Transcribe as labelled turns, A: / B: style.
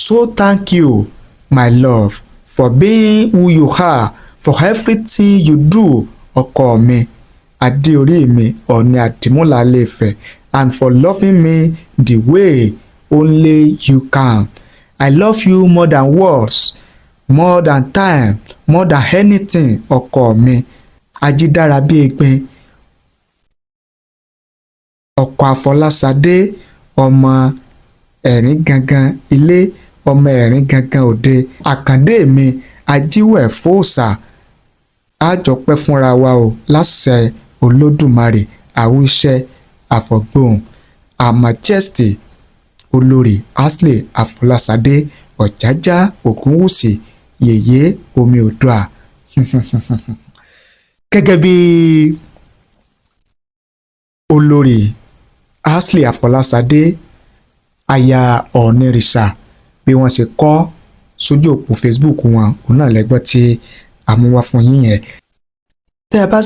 A: So thank you, my love, for being who you are, for everything you do, ọkọ mi, Adéorí mi, Ọọ̀ni Àdìmúlà Ilé-Ifẹ̀, and for loving me the way only you can. I love you more than words, more than time, more than anything, ọkọ mi. Ajídára bí egbin, ọkọ Afolasade, ọmọ ẹ̀rín gangan ilé, ọmọ ẹ̀rín gangan òde. Àkàndé mi, ajíwẹ̀ fòòṣà, àjọpẹ́ fúnra wa o láṣẹ Olódùmarè, àwíṣẹ́ àfọ̀gbóhùn. Her Majesty Olori Ashley Afolasade Ọ̀jájá Ògúnwùsì Yèyé Omi Oòduà. Gẹ́gẹ́ bí Olori Ashley Afolasade aya Ọ̀nìrìṣà bí wọ́n ṣe kọ sójú òpó Facebook wọn, òun náà lẹ́gbọ́n tí a mú wá fún yín yẹn. Tẹ́ ẹ bá